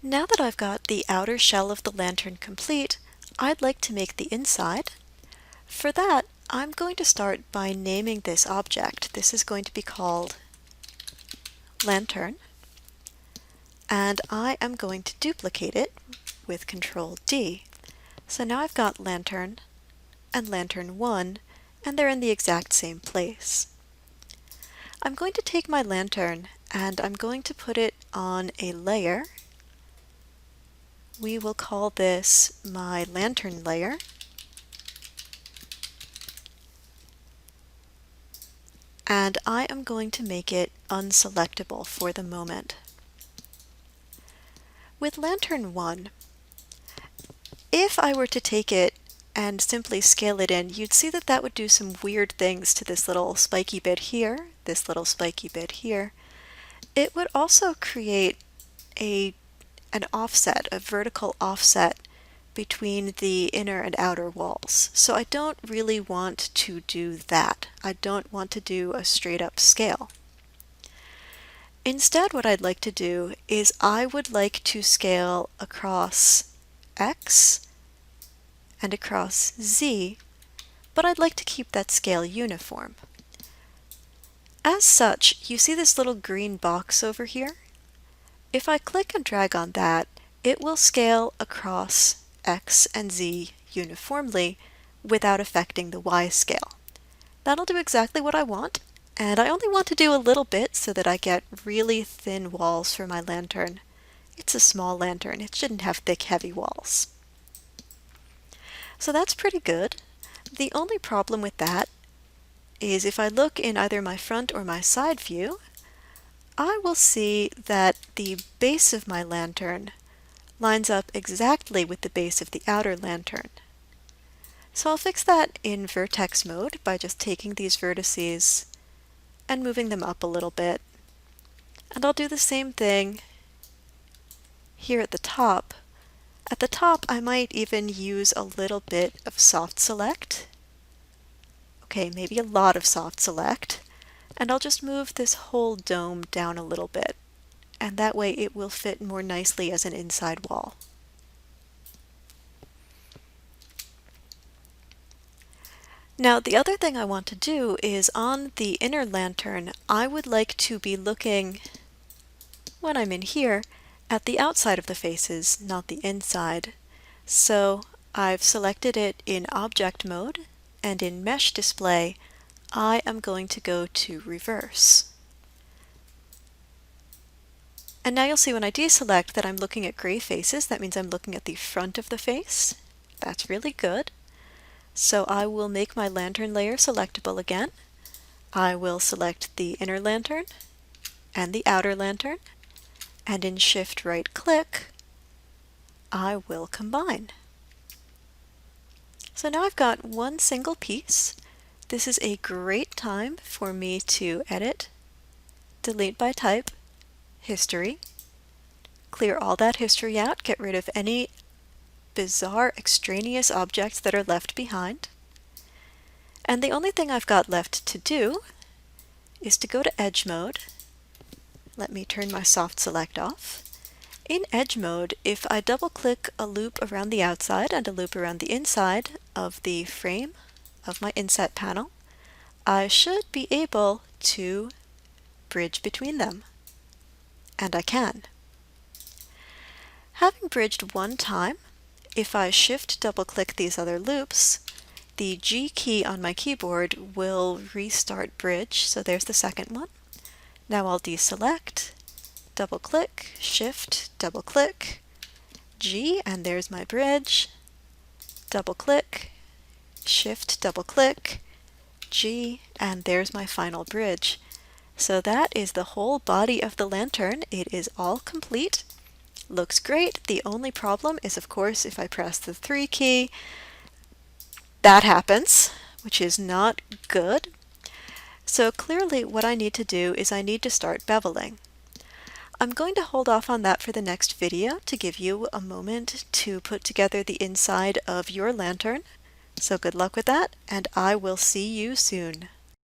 Now that I've got the outer shell of the lantern complete, I'd like to make the inside. For that, I'm going to start by naming this object. This is going to be called lantern, and I am going to duplicate it with Control D. So now I've got lantern and lantern 1, and they're in the exact same place. I'm going to take my lantern and I'm going to put it on a layer. We will call this my lantern layer. And I am going to make it unselectable for the moment. With lantern 1, if I were to take it and simply scale it in, you'd see that that would do some weird things to this little spiky bit here, this little spiky bit here. It would also create an offset, a vertical offset between the inner and outer walls. So I don't really want to do that. I don't want to do a straight up scale. Instead, what I'd like to do is I would like to scale across X and across Z, but I'd like to keep that scale uniform. As such, you see this little green box over here? If I click and drag on that, it will scale across X and Z uniformly without affecting the Y scale. That'll do exactly what I want, and I only want to do a little bit so that I get really thin walls for my lantern. It's a small lantern, it shouldn't have thick, heavy walls. So that's pretty good. The only problem with that is if I look in either my front or my side view, I will see that the base of my lantern lines up exactly with the base of the outer lantern. So I'll fix that in Vertex mode by just taking these vertices and moving them up a little bit. And I'll do the same thing here at the top. At the top, I might even use a little bit of soft select. Okay, maybe a lot of soft select. And I'll just move this whole dome down a little bit, and that way it will fit more nicely as an inside wall. Now the other thing I want to do is on the inner lantern, I would like to be looking, when I'm in here, at the outside of the faces, not the inside. So I've selected it in object mode, and in mesh display, I am going to go to reverse. And now you'll see when I deselect that I'm looking at gray faces. That means I'm looking at the front of the face. That's really good. So I will make my lantern layer selectable again. I will select the inner lantern and the outer lantern, and in Shift right click, I will combine. So now I've got one single piece. This is a great time for me to edit, delete by type, history, clear all that history out, get rid of any bizarre extraneous objects that are left behind. And the only thing I've got left to do is to go to Edge mode. Let me turn my soft select off. In Edge mode, if I double click a loop around the outside and a loop around the inside of the frame of my inset panel, I should be able to bridge between them. And I can. Having bridged one time, if I shift double click these other loops, the G key on my keyboard will restart bridge. So there's the second one. Now I'll deselect, double click, shift, double click, G, and there's my bridge, double click, shift, double click, G, and there's my final bridge. So that is the whole body of the lantern. It is all complete. Looks great. The only problem is, of course, if I press the 3 key, that happens, which is not good. So clearly what I need to do is I need to start beveling. I'm going to hold off on that for the next video to give you a moment to put together the inside of your lantern. So good luck with that, and I will see you soon.